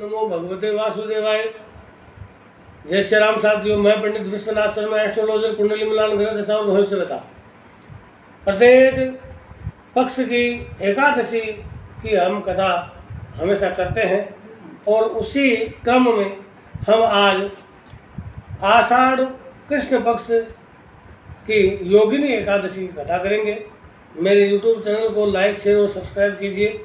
नमो भगवते वासुदेवाय। जय श्री राम साथियों, मैं पंडित विश्वनाथ शर्मा, एस्ट्रोलॉजर, कुंडली मिलान, ग्रह दशा और भविष्यवक्ता। प्रत्येक पक्ष की एकादशी की हम कथा हमेशा करते हैं और उसी क्रम में हम आज आषाढ़ कृष्ण पक्ष की योगिनी एकादशी की कथा करेंगे। मेरे YouTube चैनल को लाइक, शेयर और सब्सक्राइब कीजिए।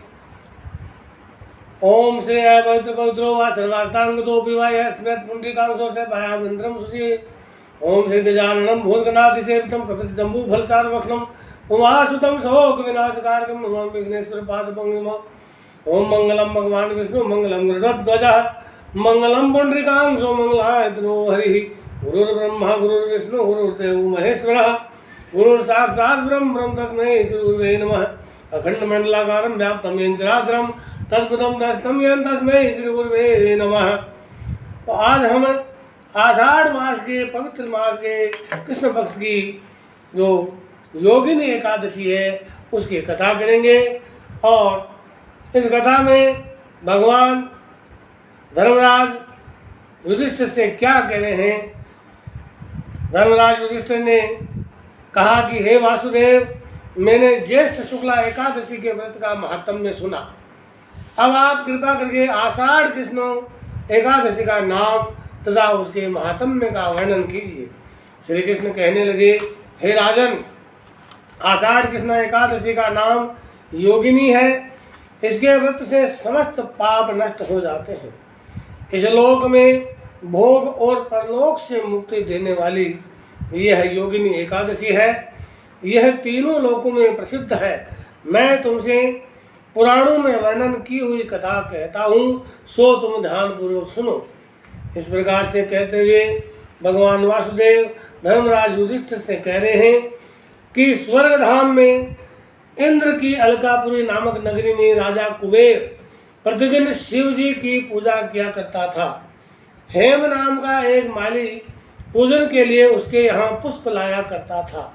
ओम श्री आय पवित्र पवित्रो वा सर्वार्थांगतो पिवाय स्मृत पुंडरीकांशो से भायाविंद्रम सुजी। ओम श्री गजाननम भूतगणाधि सेवितम कपित जम्बू फलचार वक्नम उमासुतम शोक विनाशकारकम नमामि विघ्नेश्वर पाद पंगम। ओम मंगलम भगवान विष्णु मंगलम गरुड़ध्वज मंगलम पुंडरीकांशो मंगलाय तनो हरि। गुरुर्ब्रह्मा गुरुर्विष्णु गुरुर्देव महेश्वरः गुरुर् साक्षात् ब्रह्म तस्मै श्री गुरुवे नमः। अखंड मंडलाकारं व्याप्तं येन चराचरं तत्पदं दर्शितं येन तस्मै श्री गुरुवे नमः। तो आज हम आषाढ़ मास के पवित्र मास के कृष्ण पक्ष की जो योगिनी एकादशी है उसकी कथा करेंगे। और इस कथा में भगवान धर्मराज युधिष्ठिर से क्या कह रहे हैं। धर्मराज युधिष्ठिर ने कहा कि हे वासुदेव, मैंने ज्येष्ठ शुक्ला एकादशी के व्रत का महात्म्य सुना। अब आप कृपा करके आषाढ़ कृष्ण एकादशी का नाम तथा उसके महात्म्य का वर्णन कीजिए। श्री कृष्ण कहने लगे, हे राजन, आषाढ़ कृष्ण एकादशी का नाम योगिनी है। इसके व्रत से समस्त पाप नष्ट हो जाते हैं। इस लोक में भोग और परलोक से मुक्ति देने वाली यह योगिनी एकादशी है। यह तीनों लोकों में प्रसिद्ध है। मैं तुमसे पुराणों में वर्णन की हुई कथा कहता हूँ, सो तुम ध्यानपूर्वक सुनो। इस प्रकार से कहते हुए भगवान वासुदेव धर्मराज युधिष्ठिर से कह रहे हैं कि स्वर्ग धाम में इंद्र की अलकापुरी नामक नगरी में राजा कुबेर प्रतिदिन शिव जी की पूजा किया करता था। हेम नाम का एक माली पूजन के लिए उसके यहाँ पुष्प लाया करता था।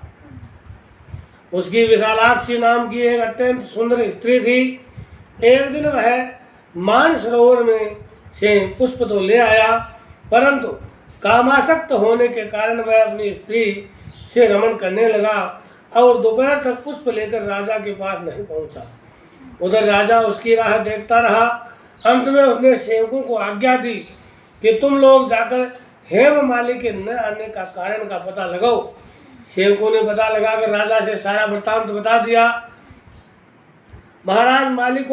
उसकी विशालाक्षी नाम की एक अत्यंत सुंदर स्त्री थी। एक दिन वह मानसरोवर में से पुष्प तो ले आया, परंतु कामासक्त होने के कारण वह अपनी स्त्री से रमण करने लगा और दोपहर तक पुष्प लेकर राजा के पास नहीं पहुंचा। उधर राजा उसकी राह देखता रहा। अंत में उसने सेवकों को आज्ञा दी कि तुम लोग जाकर हेममाली के न आने का कारण का पता लगाओ। सेवकों ने पता लगाकर राजा से सारा वृत्तांत बता दिया। महाराज, माली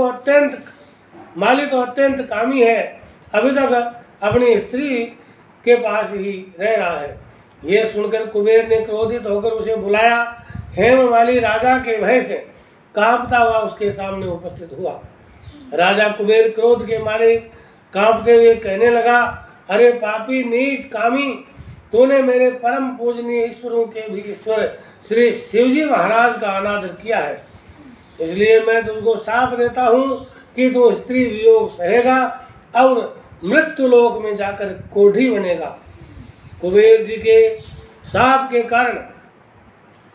तो अत्यंत कामी है, अभी तक अपनी स्त्री के पास ही रह रहा है। यह सुनकर कुबेर ने क्रोधित होकर उसे बुलाया। हेममाली राजा के भय से कांपता हुआ उसके सामने उपस्थित हुआ। राजा कुबेर क्रोध के मारे कांपते हुए कहने लगा, अरे पापी नीच कामी, तूने मेरे परम पूजनीय ईश्वरों के भी ईश्वर श्री शिवजी महाराज का अनादर किया है। इसलिए मैं तुझको शाप देता हूँ कि तू स्त्री वियोग सहेगा और मृत्यु लोक में जाकर कोढ़ी बनेगा। कुबेर जी के शाप के कारण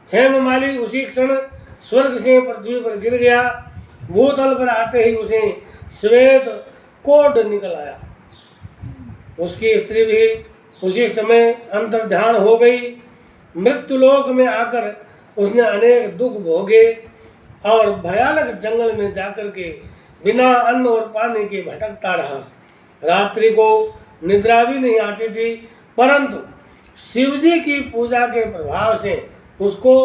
हेममाली उसी क्षण स्वर्ग से पृथ्वी पर गिर गया। भूतल पर आते ही उसे श्वेत कोढ़ निकल आया। उसकी स्त्री भी उसी समय अंतर्ध्यान हो गई। मृत्युलोक में आकर उसने अनेक दुख भोगे और भयानक जंगल में जाकर के बिना अन्न और पानी के भटकता रहा। रात्रि को निद्रा भी नहीं आती थी, परंतु शिवजी की पूजा के प्रभाव से उसको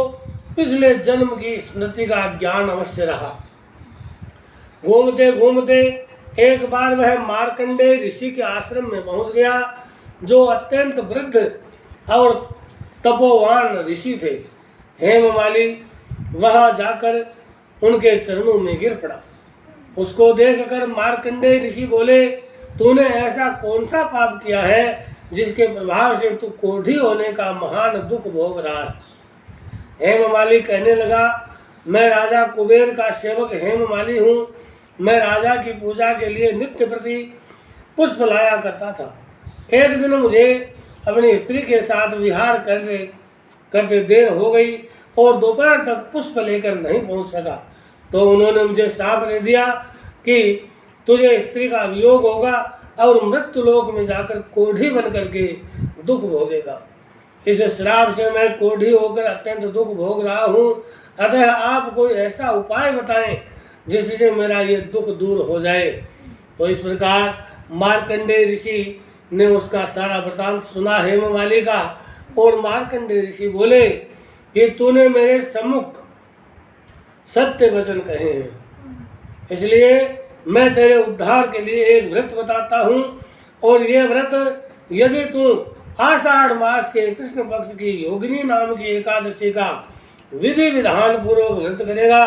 पिछले जन्म की स्मृति का ज्ञान अवश्य रहा। घूमते घूमते एक बार वह मार्कंडेय ऋषि के आश्रम में पहुंच गया, जो अत्यंत वृद्ध और तपोवान ऋषि थे। हेममाली वहां जाकर उनके चरणों में गिर पड़ा। उसको देखकर मार्कंडेय ऋषि बोले, तूने ऐसा कौन सा पाप किया है जिसके प्रभाव से तू कोढ़ी होने का महान दुख भोग रहा है। हेममाली कहने लगा, मैं राजा कुबेर का सेवक हेममाली हूँ। मैं राजा की पूजा के लिए नित्य प्रति पुष्प लाया करता था। एक दिन मुझे अपनी स्त्री के साथ विहार करते देर हो गई और दोपहर तक पुष्प लेकर नहीं पहुंच सका। तो उन्होंने मुझे शाप दे दिया कि तुझे स्त्री का वियोग होगा और मृत्यु लोक में जाकर कोढ़ी बन करके दुख भोगेगा। इस श्राप से मैं कोढ़ी होकर अत्यंत दुख भोग रहा हूँ, अतः आप कोई ऐसा उपाय बताएं जिससे मेरा ये दुख दूर हो जाए। तो इस प्रकार मार्कंडेय ऋषि ने उसका सारा वृतांत सुना हेममाली का, और मार्कंडेय ऋषि बोले कि तूने मेरे सम्मुख सत्य वचन कहे हैं, इसलिए मैं तेरे उद्धार के लिए एक व्रत बताता हूँ। और ये व्रत यदि तू आषाढ़ मास के कृष्ण पक्ष की योगिनी नाम की एकादशी का विधि विधान पूर्वक व्रत करेगा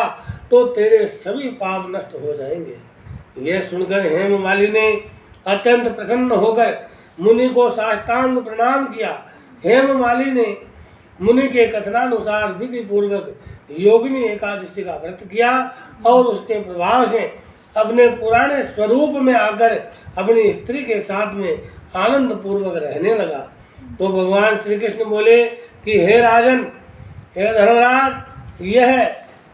तो तेरे सभी पाप नष्ट हो जाएंगे। यह सुनकर हेममाली ने अत्यंत प्रसन्न होकर मुनि को साष्टांग प्रणाम किया। हेममाली ने मुनि के कथनानुसार विधि पूर्वक योगिनी एकादशी का व्रत किया और उसके प्रभाव से अपने पुराने स्वरूप में आकर अपनी स्त्री के साथ में आनंद पूर्वक रहने लगा। तो भगवान श्री कृष्ण बोले कि हे राजन, हे धर्मराज, यह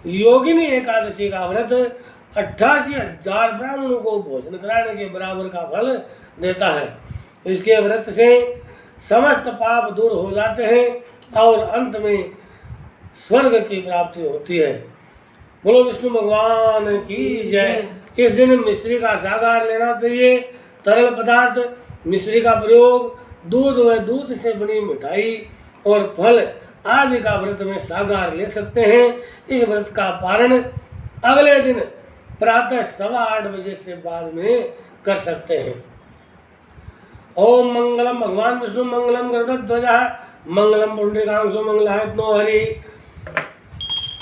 योगिनी एकादशी का व्रत 88,000 ब्राह्मणों को भोजन कराने के बराबर का फल देता है। इसके व्रत से समस्त पाप दूर हो जाते हैं और अंत में स्वर्ग की प्राप्ति होती है। बोलो विष्णु भगवान की जय। इस दिन मिश्री का सागार लेना चाहिए। तरल पदार्थ मिश्री का प्रयोग दूध व दूध से बनी मिठाई और फल आदि का व्रत में सागार ले सकते हैं। इस व्रत का पारण अगले दिन प्रातः 8:15 बजे से बाद में कर सकते हैं। ओम मंगलम भगवान विष्णु मंगलम गरुड़ध्वजः मंगलम पुंडरीकाक्षो मंगलायतनो हरि।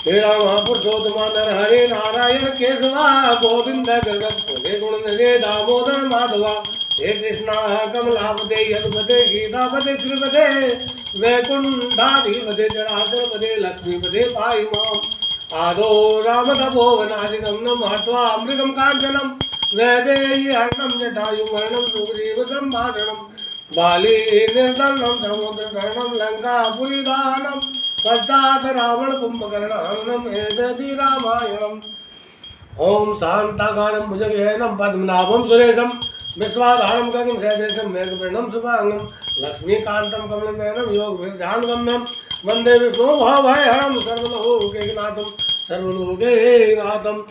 हे राम पुरुषोत्तम हरे नारायण केशवा गोविंद गरुड़ध्वजे गुणनिधे दामोदर माधवा। हे कृष्णा कमलापते यदुपते गीतापते श्रीपते वैकुंठाधिपते जराधरपते लक्ष्मीपते पाहि माम्। आदो राम तपोवनादिकं न महत्वा अमृतं काञ्चनं वैदेही हरणं जटायुं मरणं सुग्रीव संभाषणं बाली निर्दलं समुद्रतरणं लङ्कापुरीदानं पश्चात् रावण कुम्भकर्णहननम् एतद्धि रामायणम्। ओम शांताकारं भुजगशयनं पद्मनाभं सुरेशं विश्वाधारं गगनं सदृशं मेघवर्णं शुभांगं लक्ष्मीकान्तं कमलनयनं योगविद्यानगम्यं वन्दे विष्णु भवभयहरं सर्वलोकैकनाथं सर्वलोकैकनाथं।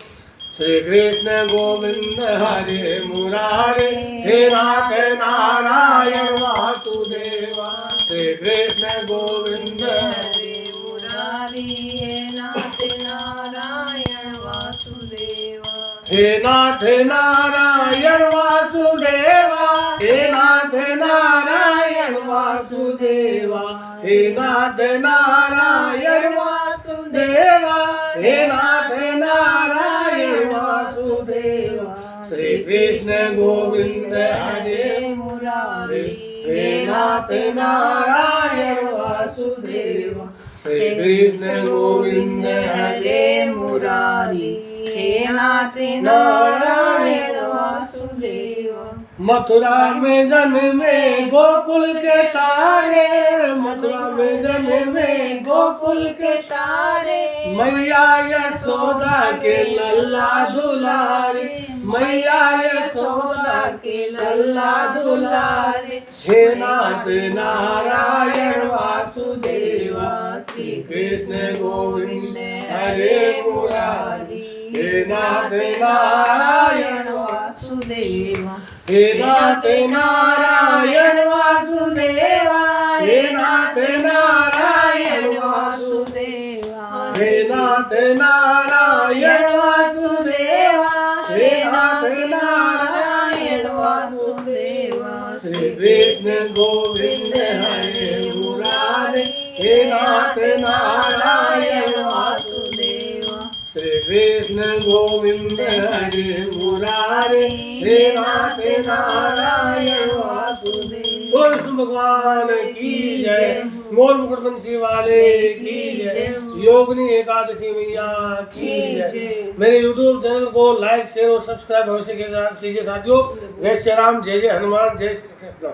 श्री कृष्ण गोविंद हरे मुरारे हे नाथ नारायण वासुदेवा। श्री कृष्ण गोविंद हरे मुरारी हे नाथ नारायण वासुदेवा। हे नाथ नारायण वासुदेवा। हे नाथ नारायण वासुदेवा। हे नाथ नारायण वासुदेवा। हे नाथ नारायण वासुदेवा। श्री कृष्ण गोविंद हरे मुरारी हे नाथ नारायण वासुदेवा। श्री कृष्ण गोविंद हरे मुरारी हे नाथ नारायण वासुदेवा। मथुरा में जन्मे गोकुल के तारे, मथुरा में जन्मे गोकुल के तारे, मैया यशोदा के लल्ला दुलारे, मैया यशोदा के लल्ला दुलारे। हे नाथ नारायण वासुदेवा। श्री कृष्ण गोविंद हरे मुरारी हे नाथ नारायण वासुदेवा। हे नाथ नारायण वासुदेवा। हे नाथ नारायण वासुदेवा। हे नाथ नारायण वासुदेवा। हे नाथ नारायण वासुदेवा। श्री कृष्ण गोविंद हरे मुरारी हे नाथ नारायण वासुदेवा। श्री कृष्ण गोविंद हरे मुरारी हे नाथ नारायण वासुदेव। और विष्णु भगवान की जय। मोर मुकुटबंसी वाले की जय। योगिनी एकादशी मैया की जय। मेरे YouTube चैनल को लाइक शेयर और सब्सक्राइब अवश्य के साथ कीजिए साथियों। जय श्री राम, जय जय हनुमान, जय श्री कृष्ण।